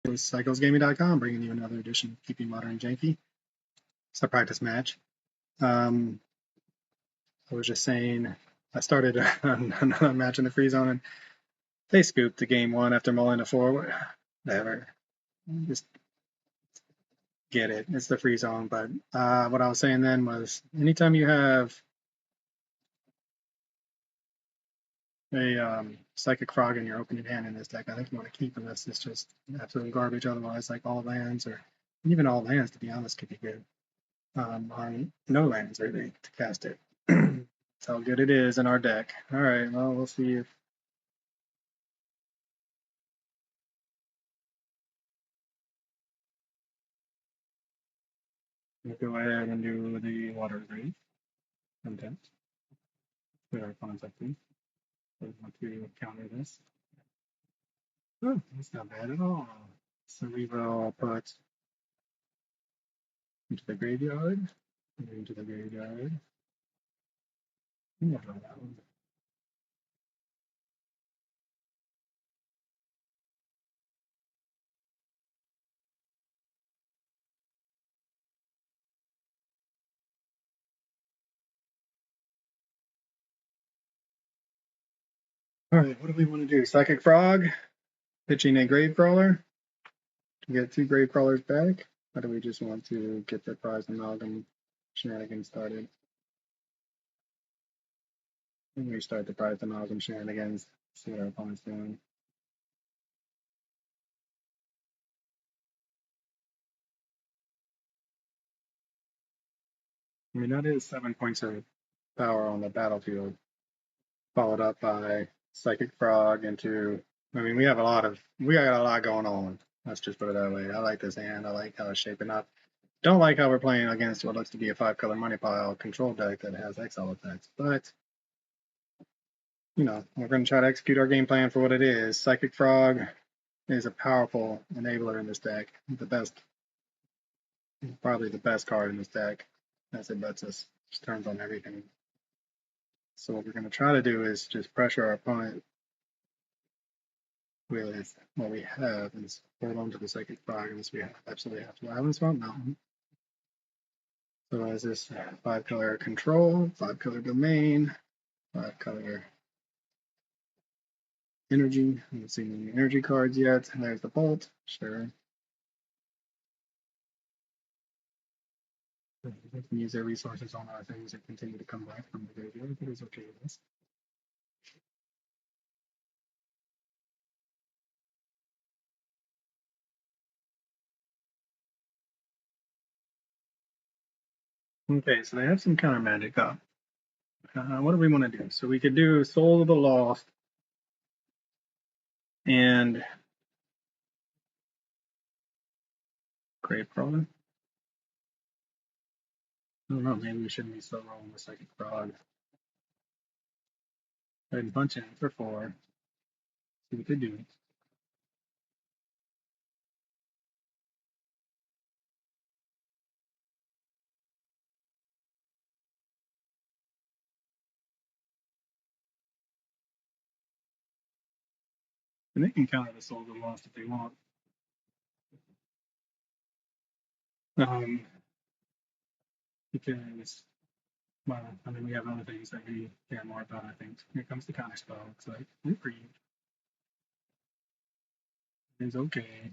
cyclesgaming.com, bringing you another edition of Keeping Modern Janky. It's a practice match. I was just saying, I started another match in the free zone, and they scooped the game one after mulling to forward. Whatever. Just get it. It's the free zone. But what I was saying then was, anytime you have a Psychic Frog in your opening hand in this deck, I think you want to keep, unless it's just absolute garbage. Otherwise, like all lands, or even all lands, to be honest, could be good. On no lands really to cast it. That's how good it is in our deck. All right, well, we'll see if we'll go ahead and do the water grave content. With our concept, please. We want to counter this. Oh, that's not bad at all. So we will put into the graveyard, into the graveyard. Yeah, that one. All right, what do we want to do? Psychic Frog, pitching a Grave Crawler to get 2 Grave Crawlers back. Or do we just want to get the prize amalgam shenanigans started? And we start the prize amalgam shenanigans, see what our opponent's doing. I mean, that is 7 points of power on the battlefield, followed up by Psychic Frog into. I mean, we got a lot going on. Let's just put it that way. I like this hand. I like how it's shaping up. Don't like how we're playing against what looks to be a 5-color money pile control deck that has exile effects, but you know, we're going to try to execute our game plan for what it is. Psychic Frog is a powerful enabler in this deck. Probably the best card in this deck, as it lets us just turns on everything. So what we're going to try to do is just pressure our opponent with what we have and hold on to the Psychic Frog unless we absolutely have to. Island Swamp Mountain. So as this 5-color control, 5-color domain, 5-color energy. I haven't seen any energy cards yet. And there's the bolt. Sure. We can use their resources on our things and continue to come back from the graveyard. It is okay with this. Okay, so they have some counter magic up. What do we want to do? So we could do Soul of the Lost and Grave Crawler. I don't know, maybe we shouldn't be so rolling with Psychic Frog. Go ahead and punch in for 4. See what we could do. And they can counter the Soul of the Lost if they want. Because, well, I mean, we have other things that we care more about, I think. Here comes the counter spell. It's like, Reprieve is okay.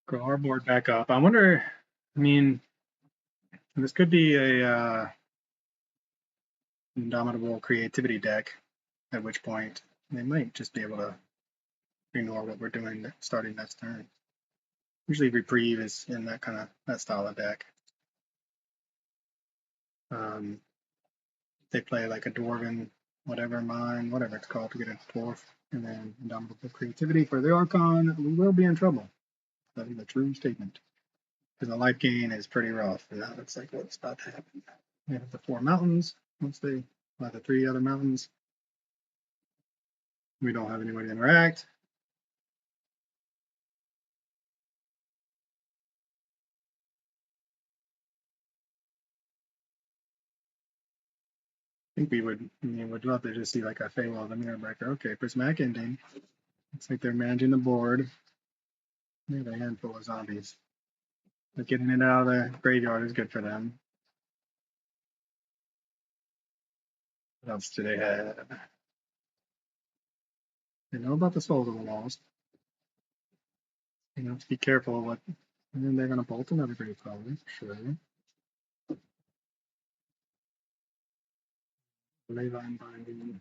Grow our board back up. I wonder, I mean, this could be a Indomitable creativity deck, at which point they might just be able to ignore what we're doing starting next turn. Usually Reprieve is in that style of deck. They play like a Dwarven, whatever it's called, to get a dwarf, and then Indomitable creativity for the Archon, we will be in trouble. That is a true statement. Because the life gain is pretty rough. And that looks like what's about to happen. We have the 4 mountains. The 3 other mountains. We don't have anybody to interact. I think we would love to just see like a Feywild, the Mirror Breaker. Okay, Prismatic Ending. Looks like they're managing the board. They have a handful of zombies. But getting it out of the graveyard is good for them. What else do they have? They know about the souls of the lost. You have to be careful of what. And then they're going to bolt another grave probably, sure. Leyline Binding.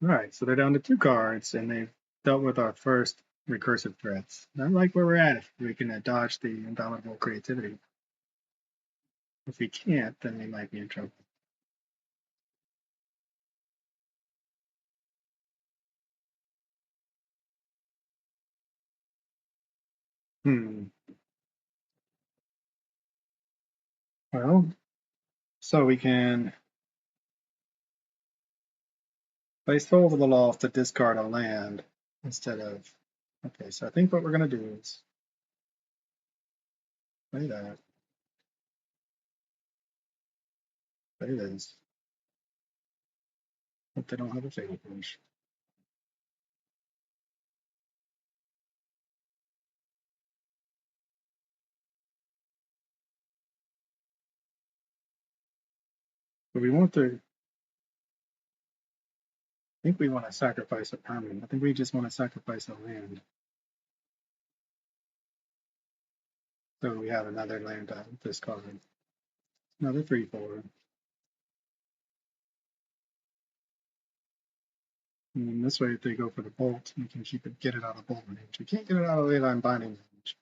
Alright, so they're down to 2 cards, and they've dealt with our first recursive threats. I like where we're at if we can dodge the Indomitable Creativity. If we can't, then we might be in trouble. Well, so we can place Souls of the Lost to discard a land instead of. Okay, so I think what we're going to do is play that. Play this. Hope they don't have a fatal finish. But we want to. I think we want to sacrifice a permanent. I think we just want to sacrifice a land. So we have another land on this card. Another 3/4. And this way, if they go for the bolt, we can get it out of bolt range. We can't get it out of Leyline Binding range.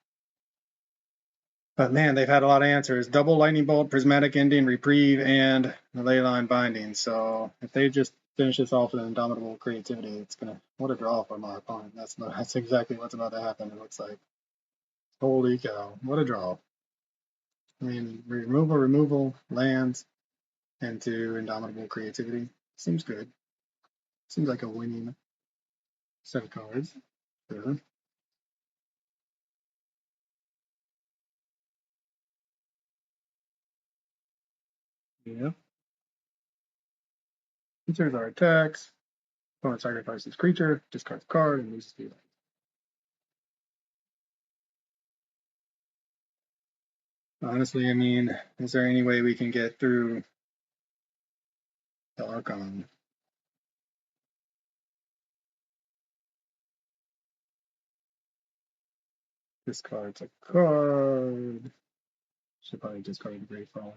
But man, they've had a lot of answers. Double Lightning Bolt, Prismatic Ending, Reprieve, and the Leyline Binding. So if they just finish this off with Indomitable Creativity, it's gonna what a draw from our opponent. That's exactly what's about to happen. It looks like. Holy cow! What a draw. I mean, removal, lands, into Indomitable Creativity. Seems good. Seems like a winning set of cards. Sure. Yeah. Enters our attacks. Opponent sacrifices creature, discards card, and loses 2 life. Honestly, I mean, is there any way we can get through the Archon? Discards a card. Should probably discard the Great Faller.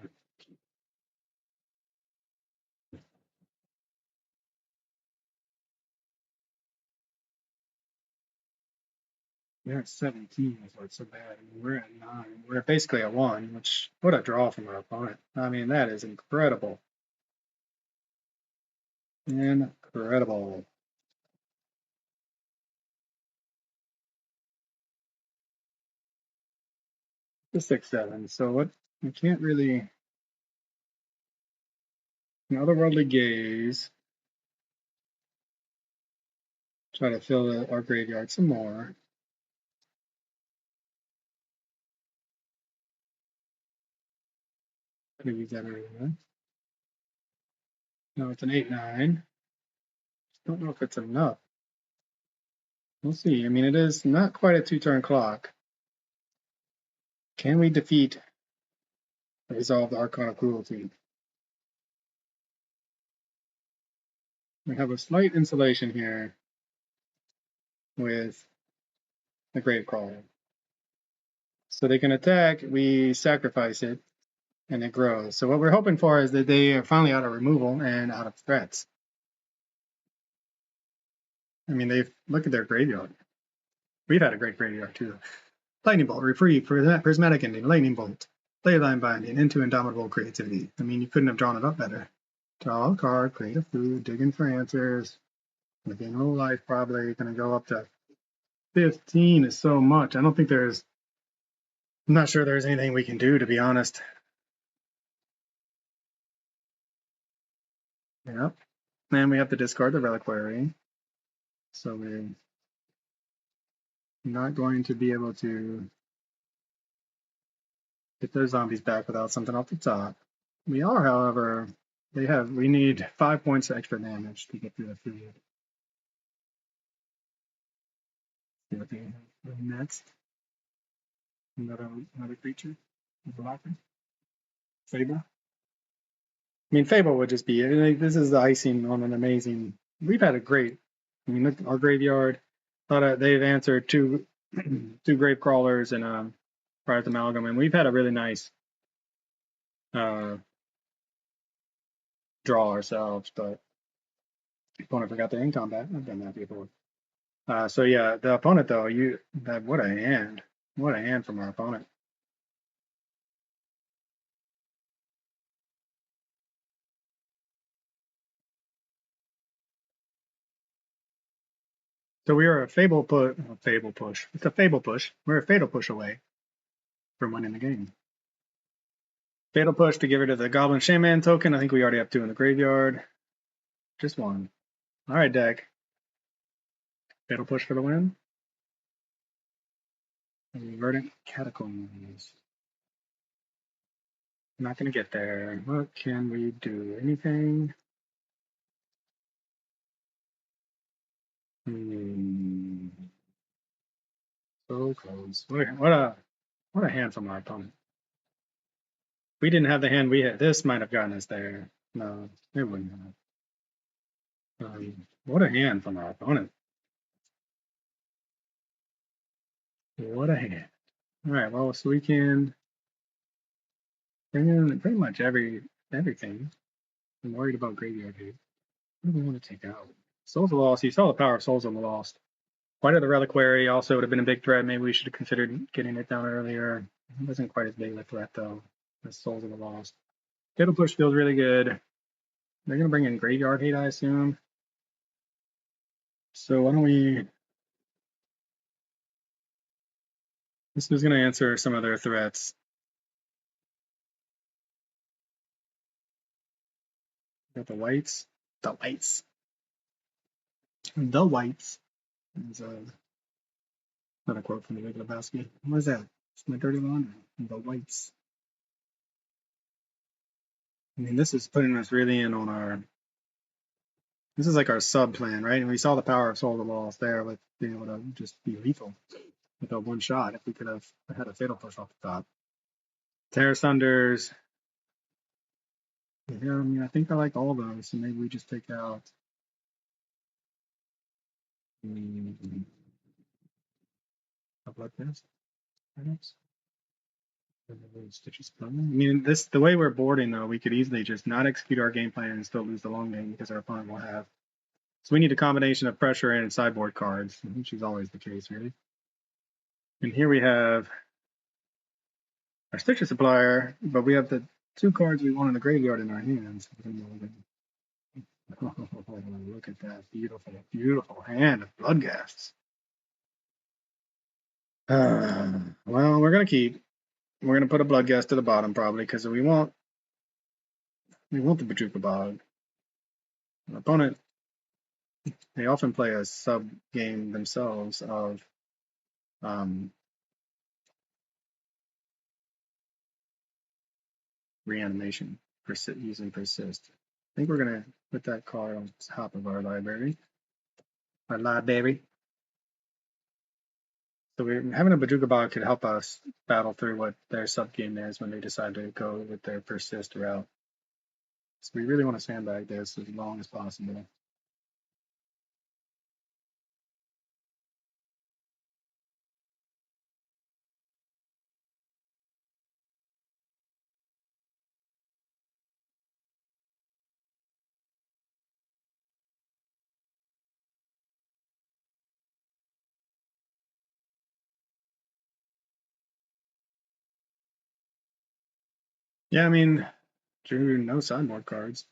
They're at 17 is what's so bad. I mean, we're at 9. We're basically at 1, which, what a draw from our opponent. I mean, that is incredible. Incredible. The 6/7. So what? We can't really. An Otherworldly Gaze. Try to fill our graveyard some more. I'm gonna use that earlier. No, it's an 8/9. Don't know if it's enough. We'll see. I mean, it is not quite a 2-turn clock. Can we defeat or resolve the Archon of Cruelty? We have a slight insulation here with the Gravecrawler. So they can attack, we sacrifice it, and it grows. So what we're hoping for is that they are finally out of removal and out of threats. I mean, look at their graveyard. We've had a great graveyard too. Lightning Bolt, Reprieve, Prismatic Ending, Lightning Bolt, Leyline Binding, into Indomitable Creativity. I mean, you couldn't have drawn it up better. Draw a card, create a food, digging for answers. Gonna be no life probably. Gonna go up to 15 is so much. I don't think there's. I'm not sure there's anything we can do, to be honest. Yep. And we have to discard the Reliquary. So we're not going to be able to get those zombies back without something off the top. We are, however, we need 5 points of extra damage to get through the food. See what they have next. Another creature. Blocker. Fable. I mean, Fable would just be this is the icing on an amazing. We've had a great. I mean, look, our graveyard. Thought they've answered two two grave crawlers and prior to amalgam, and we've had a really nice uh, draw ourselves. But the opponent forgot their in combat. I've done that before. So yeah, the opponent though, what a hand. What a hand from our opponent. So we are a fable push. It's a fable push. We're a fatal push away from winning the game. Fatal push to get rid of the Goblin Shaman token. I think we already have 2 in the graveyard. Just 1. All right, deck. Fatal push for the win. Verdant Catacombs. Not going to get there. What can we do? Anything? So close. What a hand from our opponent. If we didn't have the hand we had, this might have gotten us there. No, it wouldn't have. What a hand from our opponent. What a hand. All right, well, so we can bring in pretty much everything. I'm worried about graveyard hate. What do we want to take out? Souls of the Lost. You saw the power of Souls of the Lost. White of the Reliquary also would have been a big threat. Maybe we should have considered getting it down earlier. It wasn't quite as big of a threat, though, as Souls of the Lost. Fatal Push feels really good. They're going to bring in Graveyard Hate, I assume. So why don't we... This is going to answer some of their threats. Got the Whites. The Whites. The Whites. There's another quote from the Big Lebowski. What is that? It's my dirty laundry. The Whites. I mean, this is putting us really in on our... This is like our sub plan, right? And we saw the power of Soul of the Lost there with being able to just be lethal with a 1 shot if we could have had a fatal push off the top. Terror Thunders. Yeah, I mean, I think I like all those, so maybe we just take out a Blood Fist, perhaps. Stitches. I mean, the way we're boarding though, we could easily just not execute our game plan and still lose the long game because our opponent will have. So we need a combination of pressure and sideboard cards, which is always the case, really. And here we have our Stitcher Supplier, but we have the 2 cards we want in the graveyard in our hands. Oh, look at that beautiful, beautiful hand of Bloodghasts. Well, we're gonna keep. We're gonna put a Bloodghast to the bottom probably because we want the Bajuka Bog. Our opponent, they often play a sub game themselves of reanimation, using persist. I think we're gonna put that card on top of our library. Our library. So we're having a Bajuka Bog could help us battle through what their sub game is when they decide to go with their persist route. So we really want to sandbag this as long as possible. Yeah, I mean, drew no sideboard cards.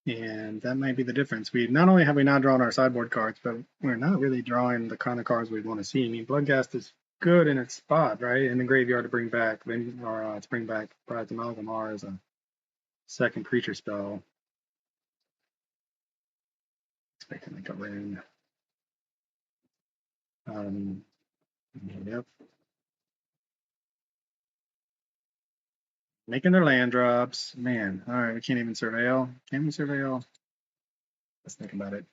And that might be the difference. We not only have we not drawn our sideboard cards, but we're not really drawing the kind of cards we want to see. I mean, Bloodghast is good in its spot, right? In the graveyard to bring back, to bring back Prized Amalgamar as a 2nd creature spell. Expecting like a rune. Yep. Making their land drops. Man, all right, we can't even surveil. Can we surveil? Let's think about it.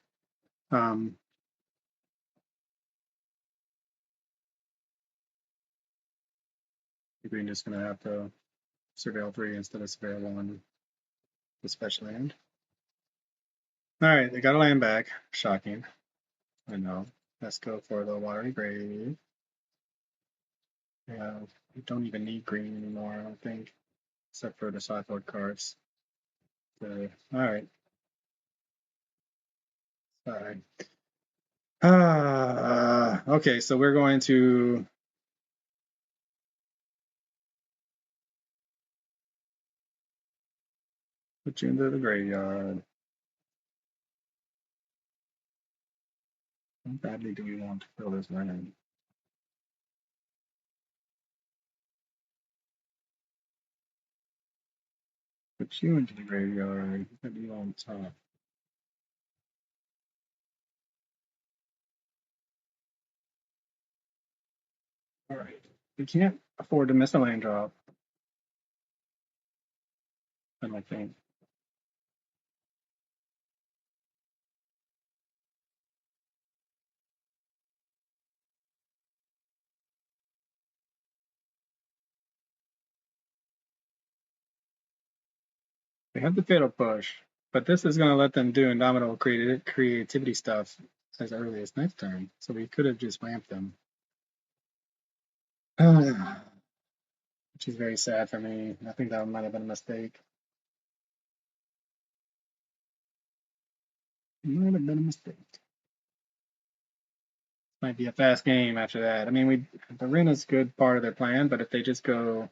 We're just gonna have to surveil 3 instead of surveil 1, especially land. All right, they got a land back. Shocking. I know. Let's go for the watery grave. Yeah, we don't even need green anymore, I don't think, except for the sideboard cards. All right. Sorry. Okay, so we're going to put you into the graveyard. How badly do we want to fill this land? Put you into the graveyard. Put you on top. All right. We can't afford to miss a land drop. I don't think. They have the fatal push, but this is going to let them do Indomitable creativity stuff as early as next turn. So we could have just ramped them. Which is very sad for me. I think that might have been a mistake. Might have been a mistake. Might be a fast game after that. I mean, the Rin is good part of their plan, but if they just go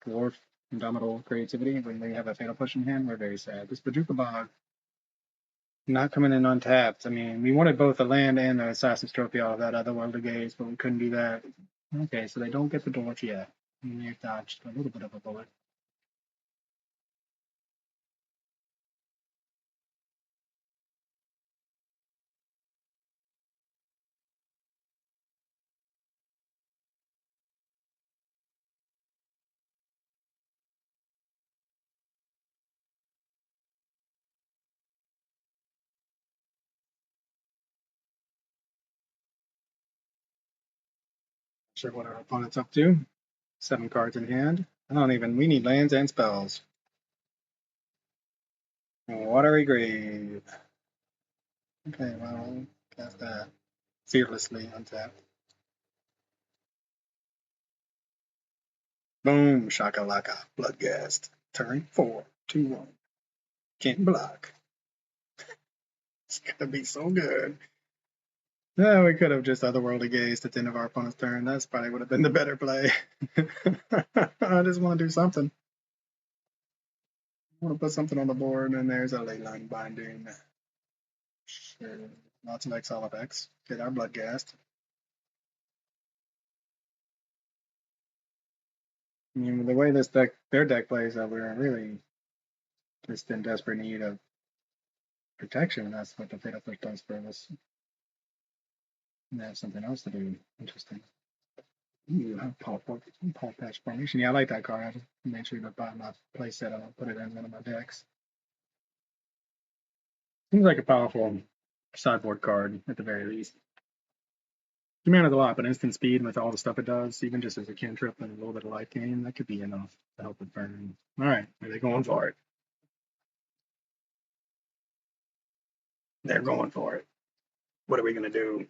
Dwarf, Indomitable creativity when they have a fatal push in hand, we're very sad. This Bajuka Bog not coming in untapped. I mean, we wanted both the land and the Assassin's Trophy out of that otherworldly gaze, but we couldn't do that. Okay, so they don't get the Dwarf yet. They've dodged a little bit of a bullet. Sure what our opponent's up to. 7 cards in hand. We need lands and spells. Watery Grave. Okay, well, cast that. Fearlessly untapped. Boom, shakalaka, Bloodghast. Turn 4, 2-1. Can't block. It's gonna be so good. Yeah, we could have just otherworldly gazed at the end of our opponent's turn. That's probably would have been the better play. I just want to do something. I want to put something on the board, and there's a Leyline Binding. Sure. Lots of exile effects. Get our Bloodghast. I mean, the way their deck plays, we're really just in desperate need of protection. That's what the Fatal Push does for us. And they have something else to do. Interesting. Ooh, Paul Patch Formation. Yeah, I like that card. I just made sure to buy my playset. I'll put it in one of my decks. Seems like a powerful sideboard card at the very least. Demanded a lot, but instant speed with all the stuff it does, even just as a cantrip and a little bit of life gain, that could be enough to help it burn. All right, are they going for it? They're going for it. What are we going to do?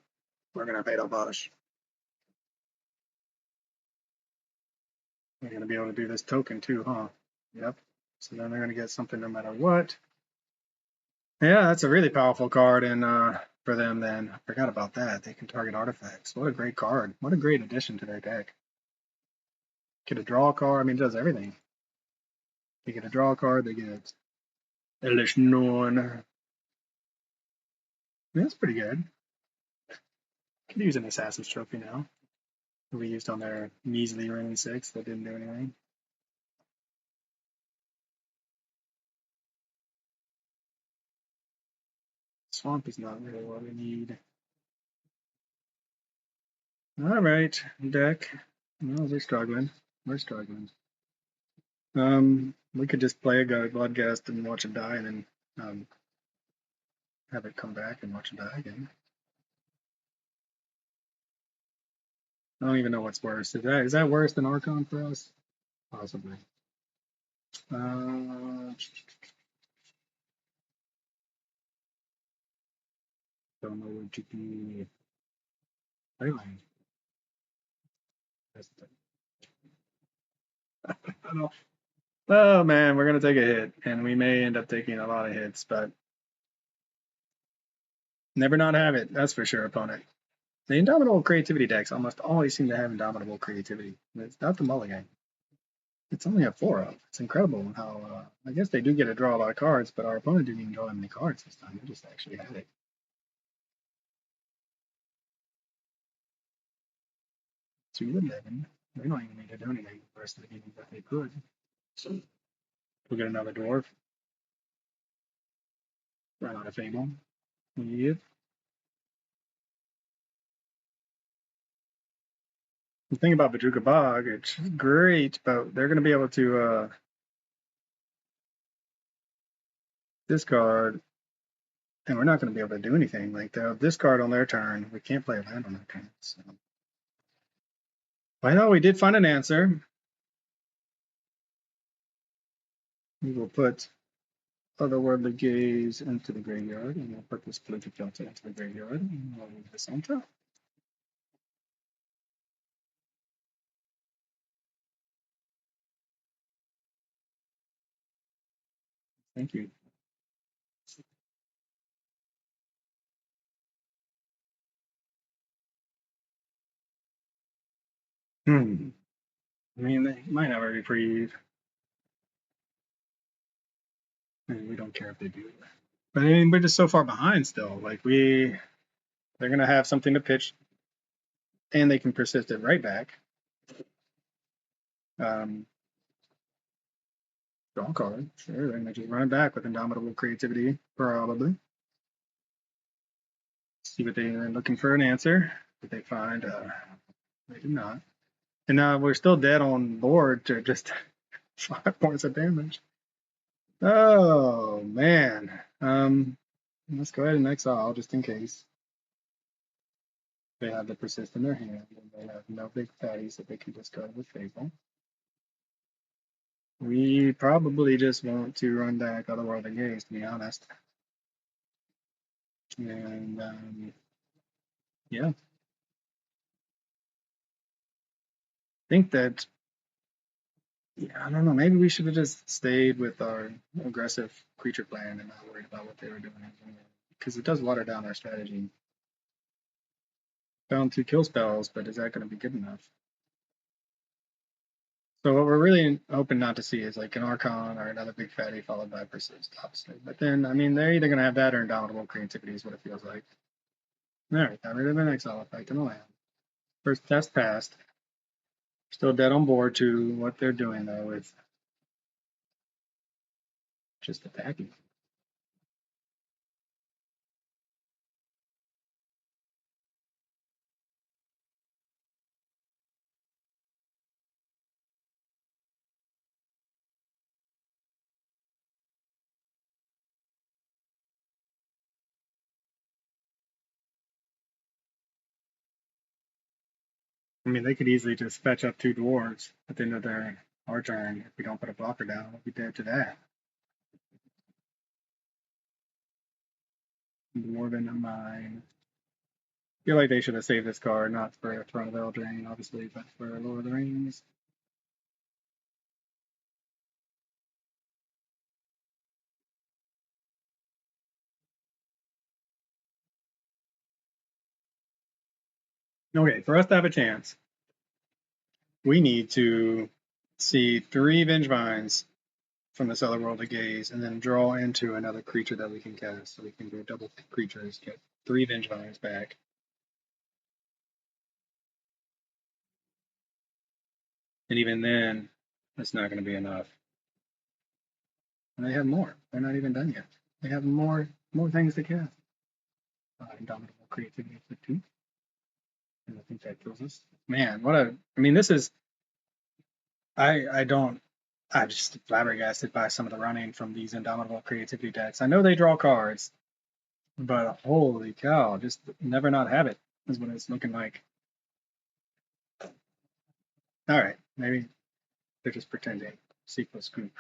We're going to Fatal Push. We're going to be able to do this token too, huh? Yep. So then they're going to get something no matter what. Yeah, that's a really powerful card, and for them then, I forgot about that. They can target artifacts. What a great card. What a great addition to their deck. Get a draw card. I mean, it does everything. They get a draw card. They get Elish Norn. That's pretty good. Could use an Assassin's Trophy now. We used on their measly Ring 6 that didn't do anything. Swamp is not really what we need. All right, deck. No, we're struggling. We're struggling. We could just play a Bloodghast and watch it die, and then have it come back and watch it die again. I don't even know what's worse. Is that worse than Archon for us? Possibly. Don't know what to do. Anyway, that's I don't know. Oh man, we're gonna take a hit, and we may end up taking a lot of hits, but never not have it. That's for sure, opponent. The Indomitable Creativity decks almost always seem to have Indomitable Creativity. It's not the mulligan. It's only a 4-of. It's incredible how, I guess they do get to draw a lot of cards, but our opponent didn't even draw that many cards this time. They just actually had it. 2-11. They don't even need to do anything the rest of the game, but they could. So we'll get another dwarf. Run out of Fable. Yep. The thing about Badruka Bog, it's great, but they're going to be able to discard, and we're not going to be able to do anything. Like they'll discard on their turn. We can't play a land on their turn. So. I know we did find an answer. We will put Otherworldly Gaze into the graveyard, and we'll put this Polluted Filter into the graveyard, and we'll leave this on top. Thank you. I mean, they might have a reprieve. And we don't care if they do. But I mean, we're just so far behind still. Like they're gonna have something to pitch, and they can persist it right back. Draw a card, sure. And they just run it back with Indomitable Creativity, probably. See what they're looking for an answer. Did they find? They did not. And we're still dead on board to just 5 points of damage. Oh man. Let's go ahead and exile just in case. They have the persist in their hand, and they have no big fatties that they can discard with Fable. We probably just want to run back Otherworldly Gaze, to be honest. And yeah. I think that, yeah, I don't know, maybe we should have just stayed with our aggressive creature plan and not worried about what they were doing. Because it does water down our strategy. Found 2 kill spells, but is that going to be good enough? So what we're really hoping not to see is like an Archon or another big fatty followed by Persist, obviously. But then, I mean, they're either going to have that or Indomitable Creativity is what it feels like. All right, got rid of an exile effect in the land. First test passed. Still dead on board to what they're doing, though, with just attacking. I mean, they could easily just fetch up 2 dwarves at the end of our turn. If we don't put a blocker down, we'll be dead to that. Dwarven Mine. I feel like they should have saved this card, not for Throne of Eldraine, obviously, but for Lord of the Rings. Okay, for us to have a chance, we need to see 3 Vengevines from this Otherworldly Gaze, and then draw into another creature that we can cast. So we can do double creatures, get 3 Vengevines back. And even then, that's not going to be enough. And they have more. They're not even done yet. They have more things to cast. Indomitable Creativity for 2. And I think that kills us. Man, I mean, this is, I'm just flabbergasted by some of the running from these Indomitable Creativity decks. I know they draw cards, but holy cow, just never not have it is what it's looking like. All right, maybe They're just pretending. Sequel scoop.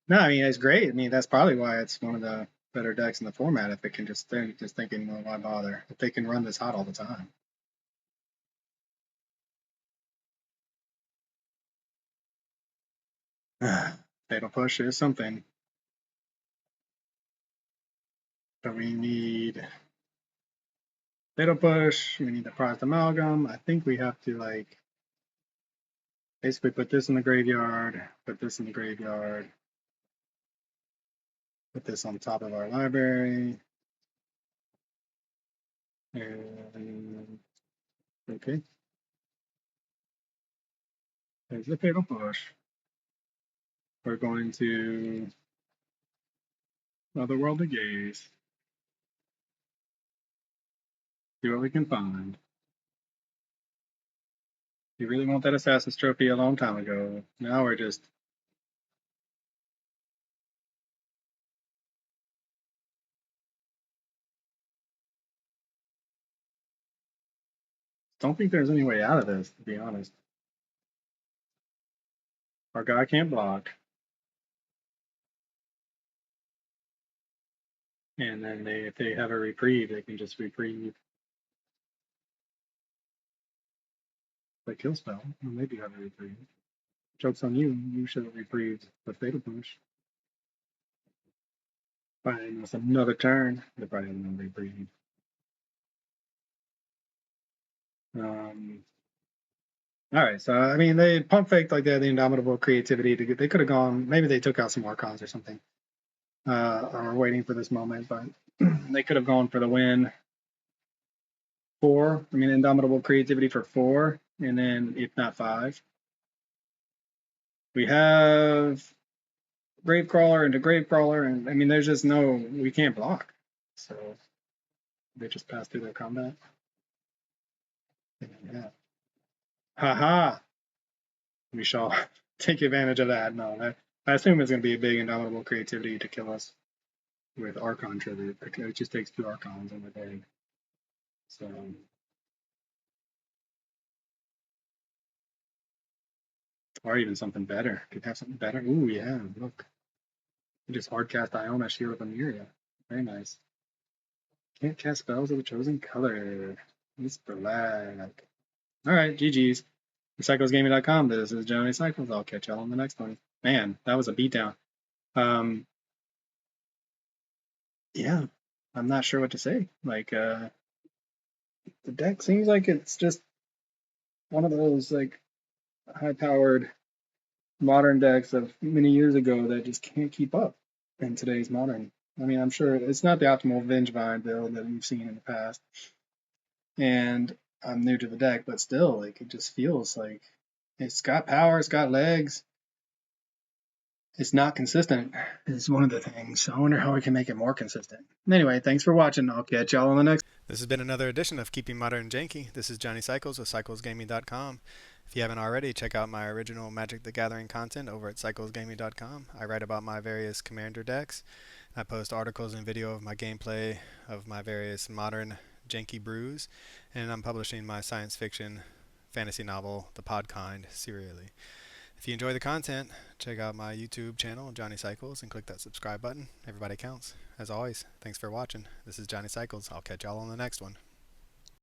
No, I mean it's great. I mean that's probably why it's one of the better decks in the format. If it can just think, just thinking, well, why bother? If they can run this hot all the time. Fatal push is something, but we need fatal push. We need the prized amalgam. I think we have to like basically put this in the graveyard, put this in the graveyard, put this on top of our library, and okay, there's the fatal push. We're going to Otherworldly Gaze, see what we can find. You really want that Assassin's Trophy a long time ago. Now we're just don't think there's any way out of this, to be honest. Our guy can't block. And then if they have a reprieve, they can just reprieve. They kill spell, and they do have a reprieve. Joke's on you. You should have reprieved the fatal push. Fine, that's another turn. They probably haven't reprieved. All right, so I mean, they pump faked like they had the Indomitable creativity to get. They could have gone. Maybe they took out some Archons or something, or were waiting for this moment. But they could have gone for the win. 4. I mean, Indomitable creativity for 4, and then if not 5. We have Gravecrawler into Gravecrawler, and I mean, there's just no. We can't block, so they just pass through their combat. Yeah. Haha. We shall take advantage of that. No, I assume it's going to be a big Indomitable creativity to kill us with Archon tribute. It just takes 2 Archons in the day. So, or even something better. Could have something better. Ooh, yeah, look. You just hard cast Iona, Shield of Emiria. Very nice. Can't cast spells of the chosen color. It's black. Alright, GG's. CyclesGaming.com. This is Johnny Cycles. I'll catch y'all on the next one. Man, that was a beatdown. Yeah, I'm not sure what to say. Like, the deck seems like it's just one of those like high-powered modern decks of many years ago that just can't keep up in today's modern. I mean, I'm sure it's not the optimal Vengevine build that we've seen in the past, and I'm new to the deck, but still, like, it just feels like it's got power, it's got legs. It's not consistent. It's one of the things. I wonder how we can make it more consistent. Anyway, thanks for watching. I'll catch y'all on the next. This has been another edition of Keeping Modern Janky. This is Johnny Cycles with CyclesGaming.com. If you haven't already, check out my original Magic the Gathering content over at CyclesGaming.com. I write about my various commander decks. I post articles and video of my gameplay of my various modern janky brews, and I'm publishing my science fiction fantasy novel, The Podkind, serially. If you enjoy the content, check out my YouTube channel, Johnny Cycles, and click that subscribe button. Everybody counts. As always, thanks for watching. This is Johnny Cycles. I'll catch y'all on the next one.